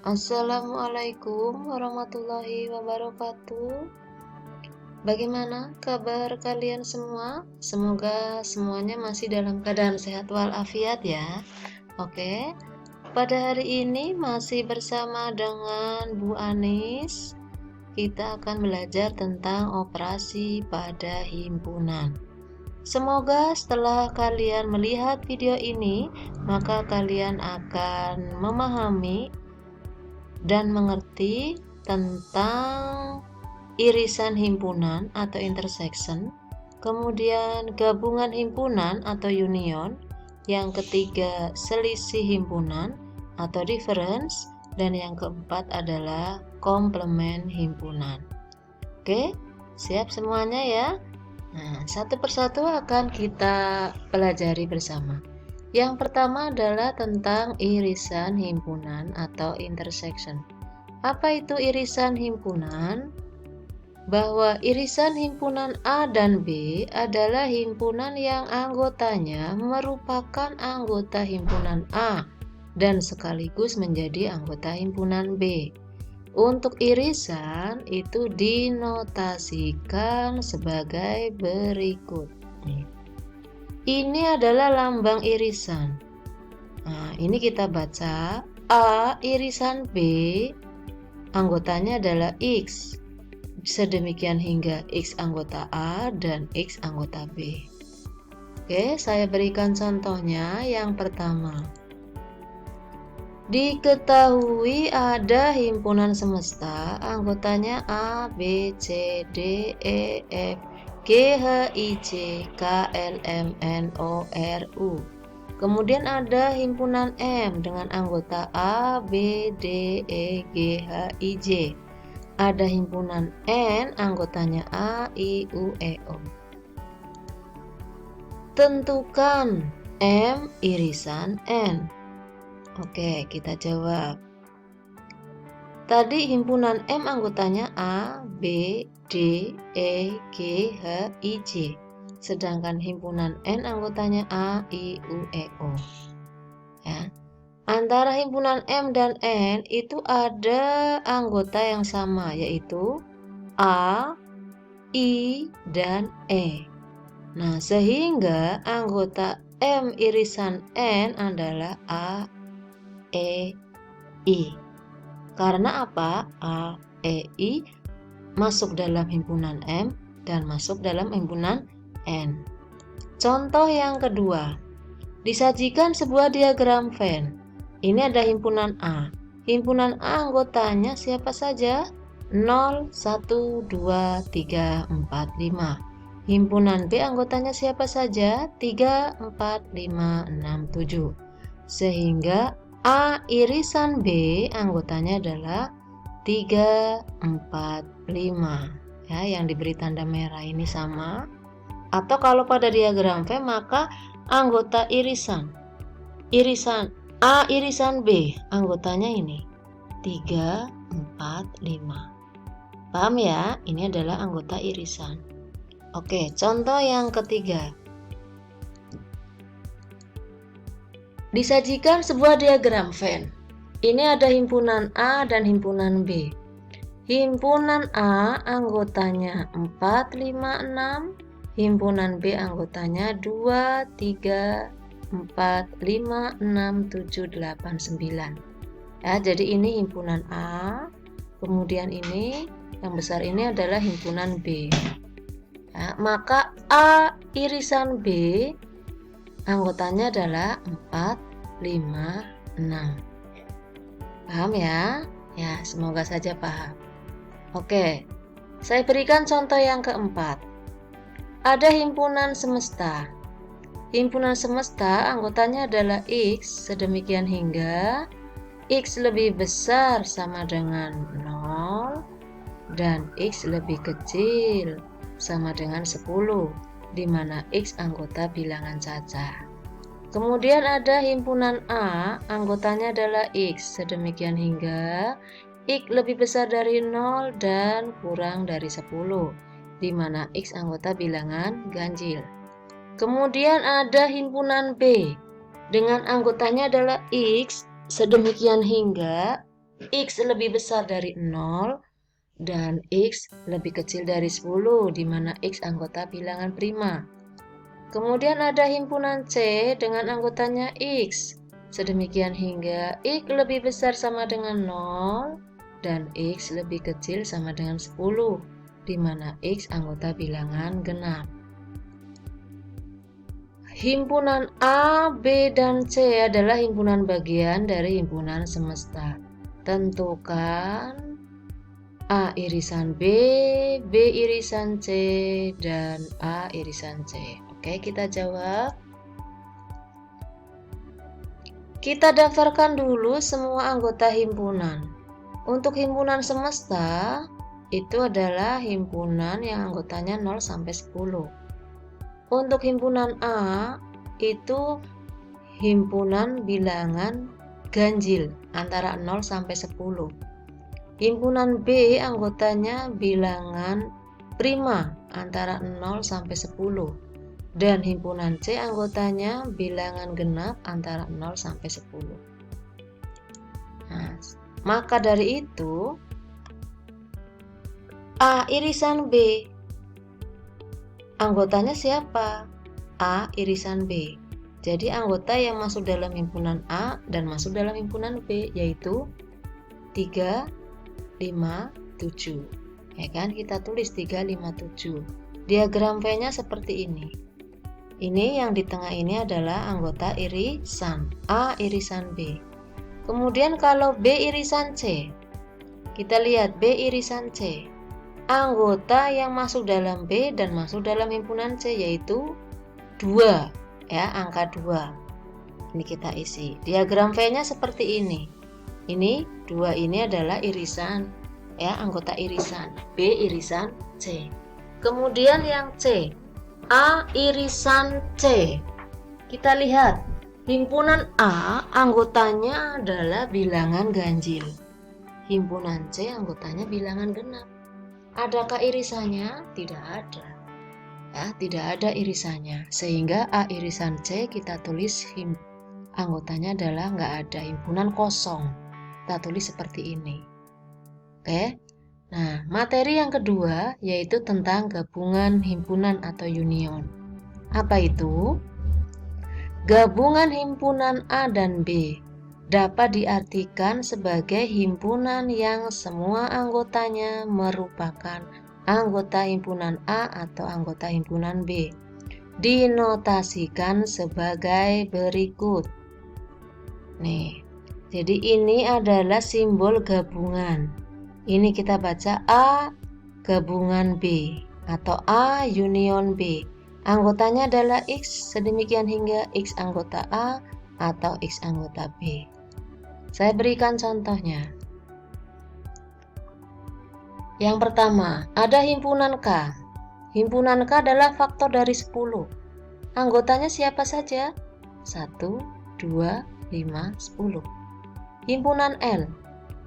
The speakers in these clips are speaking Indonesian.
Assalamualaikum warahmatullahi wabarakatuh. Bagaimana kabar kalian semua? Semoga semuanya masih dalam keadaan sehat walafiat ya. Oke, pada hari ini masih bersama dengan Bu Anis. Kita akan belajar tentang operasi pada himpunan. Semoga setelah kalian melihat video ini, maka kalian akan memahami dan mengerti tentang irisan himpunan atau intersection, kemudian gabungan himpunan atau union, yang ketiga selisih himpunan atau difference, dan yang keempat adalah komplement himpunan. Oke, siap semuanya ya? Nah, satu persatu akan kita pelajari bersama. Yang pertama adalah tentang irisan himpunan atau intersection. Apa itu irisan himpunan? Bahwa irisan himpunan A dan B adalah himpunan yang anggotanya merupakan anggota himpunan A dan sekaligus menjadi anggota himpunan B. Untuk irisan itu dinotasikan sebagai berikut. Ini adalah lambang irisan. Nah, ini kita baca A irisan B, anggotanya adalah X. Sedemikian hingga X anggota A dan X anggota B. Oke, saya berikan contohnya. Yang pertama, diketahui ada himpunan semesta, anggotanya A, B, C, D, E, F, G, H, I, J, K, L, M, N, O, R, U. Kemudian ada himpunan M dengan anggota A, B, D, E, G, H, I, J. Ada himpunan N, anggotanya A, I, U, E, O. Tentukan M irisan N. Oke, kita jawab. Tadi himpunan M anggotanya A, B, D, E, G, H, I, J. Sedangkan himpunan N anggotanya A, I, U, E, O. Ya. Antara himpunan M dan N itu ada anggota yang sama, yaitu A, I, dan E. Nah, sehingga anggota M irisan N adalah A, E, I. Karena apa? A, E, I masuk dalam himpunan M dan masuk dalam himpunan N. Contoh yang kedua, disajikan sebuah diagram Venn. Ini ada himpunan A. Himpunan A anggotanya siapa saja? 0, 1, 2, 3, 4, 5. Himpunan B anggotanya siapa saja? 3, 4, 5, 6, 7. Sehingga A irisan B anggotanya adalah 3, 4, 5. Ya, yang diberi tanda merah ini sama. Atau kalau pada diagram V maka anggota irisan A irisan B anggotanya ini 3, 4, 5. Paham ya? Ini adalah anggota irisan. Oke, contoh yang ketiga. Disajikan sebuah diagram Venn. Ini ada himpunan A dan himpunan B. Himpunan A anggotanya 4, 5, 6. Himpunan B anggotanya 2, 3, 4, 5, 6, 7, 8, 9. Ya, jadi ini himpunan A. Kemudian ini yang besar ini adalah himpunan B. Ya, maka A irisan B anggotanya adalah 4, 5, 6. Paham ya? Ya, semoga saja paham. Oke, saya berikan contoh yang keempat. Ada himpunan semesta. Himpunan semesta anggotanya adalah X, sedemikian hingga X lebih besar sama dengan 0 dan X lebih kecil sama dengan 10, di mana X anggota bilangan cacah. Kemudian ada himpunan A, anggotanya adalah X, sedemikian hingga X lebih besar dari 0 dan kurang dari 10, di mana X anggota bilangan ganjil. Kemudian ada himpunan B, dengan anggotanya adalah X, sedemikian hingga X lebih besar dari 0 dan X lebih kecil dari 10, di mana X anggota bilangan prima. Kemudian ada himpunan C dengan anggotanya X. Sedemikian hingga X lebih besar sama dengan 0 dan X lebih kecil sama dengan 10, di mana X anggota bilangan genap. Himpunan A, B, dan C adalah himpunan bagian dari himpunan semesta. Tentukan A irisan B, B irisan C, dan A irisan C. Oke, kita jawab. Kita daftarkan dulu semua anggota himpunan. Untuk himpunan semesta, itu adalah himpunan yang anggotanya 0 sampai 10. Untuk himpunan A, itu himpunan bilangan ganjil antara 0 sampai 10. Himpunan B anggotanya bilangan prima antara 0 sampai 10. Dan himpunan C anggotanya bilangan genap antara 0 sampai 10. Nah, maka dari itu A irisan B anggotanya siapa? A irisan B. Jadi anggota yang masuk dalam himpunan A dan masuk dalam himpunan B yaitu 3, 5, 7. Ya kan? Kita tulis 3, 5, 7. Diagram V-nya seperti ini. Ini yang di tengah ini adalah anggota irisan A irisan B. Kemudian kalau B irisan C, kita lihat B irisan C. Anggota yang masuk dalam B dan masuk dalam himpunan C yaitu 2, ya, angka 2. Ini kita isi. Diagram V-nya seperti ini. Ini 2 ini adalah irisan, ya, anggota irisan B irisan C. Kemudian yang C, A irisan C. Kita lihat, himpunan A anggotanya adalah bilangan ganjil. Himpunan C anggotanya bilangan genap. Adakah irisannya? Tidak ada. Ya, tidak ada irisannya. Sehingga A irisan C kita tulis anggotanya adalah nggak ada, himpunan kosong. Kita tulis seperti ini. Oke. Nah, materi yang kedua yaitu tentang gabungan himpunan atau union. Apa itu? Gabungan himpunan A dan B dapat diartikan sebagai himpunan yang semua anggotanya merupakan anggota himpunan A atau anggota himpunan B. Dinotasikan sebagai berikut. Nih, jadi ini adalah simbol gabungan. Ini kita baca A gabungan B atau A union B. Anggotanya adalah X, sedemikian hingga X anggota A atau X anggota B. Saya berikan contohnya. Yang pertama, ada himpunan K. Himpunan K adalah faktor dari 10. Anggotanya siapa saja? 1, 2, 5, 10. Himpunan L.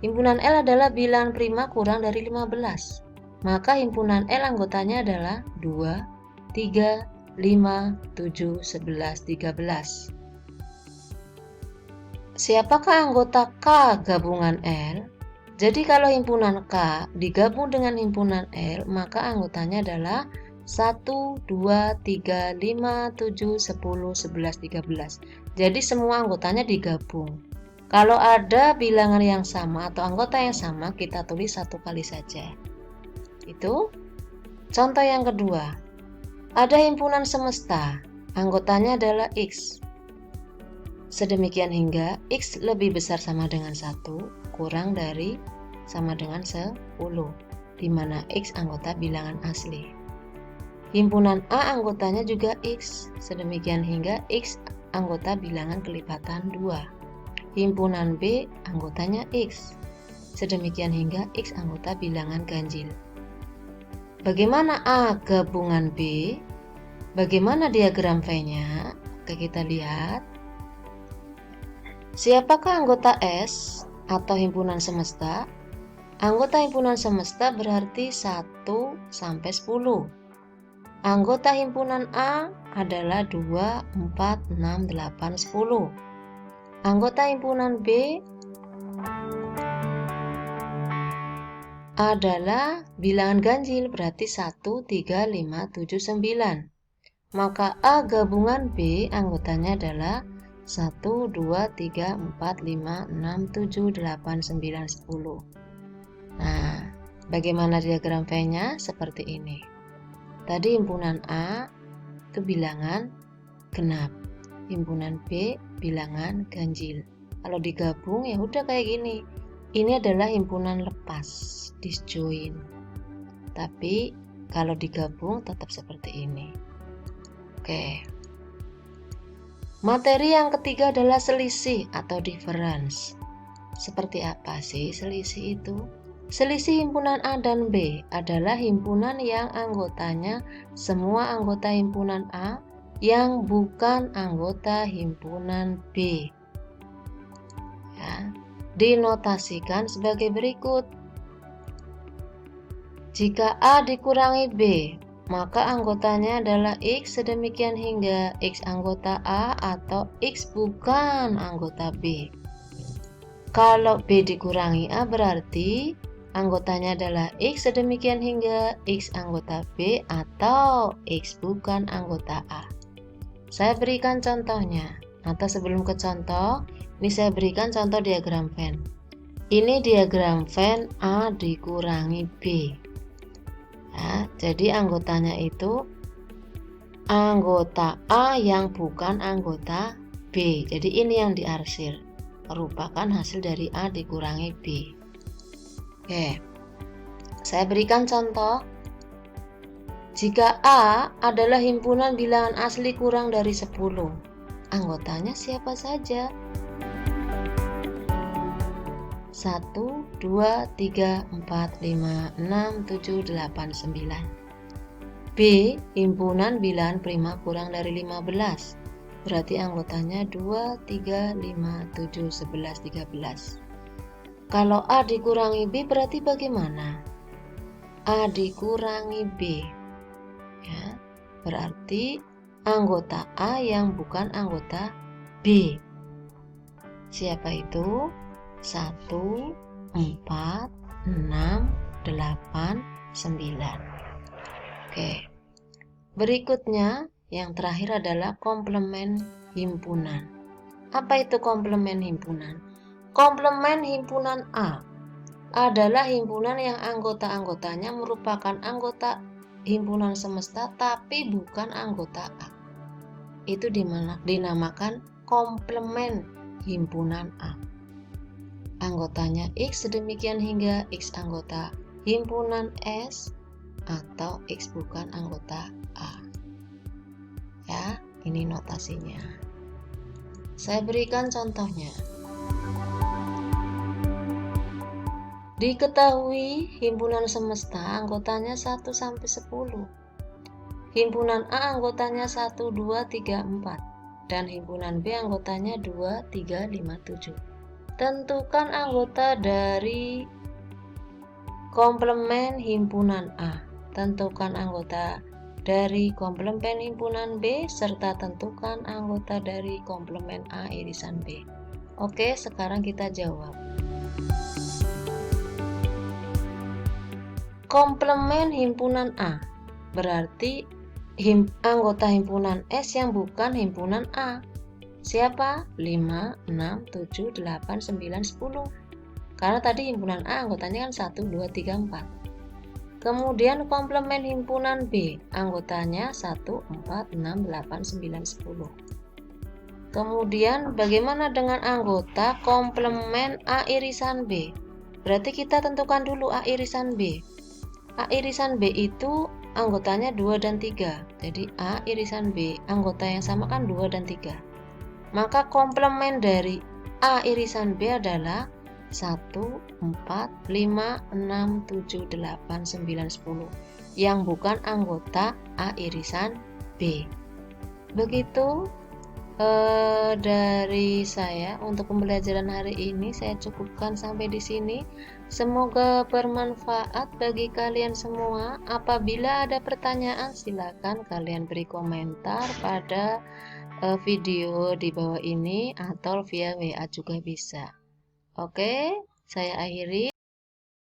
Himpunan L adalah bilangan prima kurang dari 15. Maka himpunan L anggotanya adalah 2, 3, 5, 7, 11, 13. Siapakah anggota K gabungan L? Jadi kalau himpunan K digabung dengan himpunan L, maka anggotanya adalah 1, 2, 3, 5, 7, 10, 11, 13. Jadi semua anggotanya digabung. Kalau ada bilangan yang sama atau anggota yang sama, kita tulis satu kali saja. Itu contoh yang kedua. Ada himpunan semesta, anggotanya adalah X. Sedemikian hingga X lebih besar sama dengan 1 kurang dari sama dengan 10, di mana X anggota bilangan asli. Himpunan A anggotanya juga X, sedemikian hingga X anggota bilangan kelipatan 2. Himpunan B anggotanya X, sedemikian hingga X anggota bilangan ganjil. Bagaimana A gabungan B? Bagaimana diagram V-nya? Oke, kita lihat. Siapakah anggota S atau himpunan semesta? Anggota himpunan semesta berarti 1 sampai 10. Anggota himpunan A adalah 2, 4, 6, 8, 10. Anggota himpunan B adalah bilangan ganjil, berarti 1, 3, 5, 7, 9. Maka A gabungan B anggotanya adalah 1, 2, 3, 4, 5, 6, 7, 8, 9, 10. Nah, bagaimana diagram V-nya? Seperti ini. Tadi himpunan A itu bilangan genap, himpunan B bilangan ganjil. Kalau digabung ya udah kayak gini. Ini adalah himpunan lepas, disjoin. Tapi kalau digabung tetap seperti ini. Oke. Materi yang ketiga adalah selisih atau difference. Seperti apa sih selisih itu? Selisih himpunan A dan B adalah himpunan yang anggotanya semua anggota himpunan A yang bukan anggota himpunan B. Ya, dinotasikan sebagai berikut. Jika A dikurangi B, maka anggotanya adalah X sedemikian hingga X anggota A atau X bukan anggota B. Kalau B dikurangi A berarti anggotanya adalah X sedemikian hingga X anggota B atau X bukan anggota A. Saya berikan contohnya, atau sebelum ke contoh, ini saya berikan contoh diagram Venn. Ini diagram Venn A dikurangi B. Ya, jadi anggotanya itu anggota A yang bukan anggota B. Jadi ini yang diarsir, merupakan hasil dari A dikurangi B. Oke, saya berikan contoh. Jika A adalah himpunan bilangan asli kurang dari 10, anggotanya siapa saja? 1, 2, 3, 4, 5, 6, 7, 8, 9. B, himpunan bilangan prima kurang dari 15. Berarti anggotanya 2, 3, 5, 7, 11, 13. Kalau A dikurangi B berarti bagaimana? A dikurangi B. Ya, berarti anggota A yang bukan anggota B. Siapa itu? 1, 4, 6, 8, 9. Oke. Berikutnya yang terakhir adalah komplement himpunan. Apa itu komplement himpunan? Komplement himpunan A adalah himpunan yang anggota-anggotanya merupakan anggota himpunan semesta tapi bukan anggota A. Itu dinamakan komplement himpunan A. Anggotanya X sedemikian hingga X anggota himpunan S atau X bukan anggota A. Ya, ini notasinya. Saya berikan contohnya. Diketahui himpunan semesta anggotanya 1 sampai 10. Himpunan A anggotanya 1, 2, 3, 4 dan himpunan B anggotanya 2, 3, 5, 7. Tentukan anggota dari komplement himpunan A. Tentukan anggota dari komplement himpunan B serta tentukan anggota dari komplement A irisan B. Oke, sekarang kita jawab. Komplement himpunan A berarti anggota himpunan S yang bukan himpunan A. Siapa? 5, 6, 7, 8, 9, 10. Karena tadi himpunan A anggotanya kan 1, 2, 3, 4. Kemudian komplement himpunan B anggotanya 1, 4, 6, 8, 9, 10. Kemudian bagaimana dengan anggota komplement A irisan B? Berarti kita tentukan dulu A irisan B. A irisan B itu anggotanya 2 dan 3. Jadi A irisan B anggota yang sama kan 2 dan 3. Maka komplement dari A irisan B adalah 1, 4, 5, 6, 7, 8, 9, 10 yang bukan anggota A irisan B. Begitu dari saya untuk pembelajaran hari ini saya cukupkan sampai di sini. Semoga bermanfaat bagi kalian semua. Apabila ada pertanyaan silakan kalian beri komentar pada video di bawah ini atau via WA juga bisa. Oke, saya akhiri.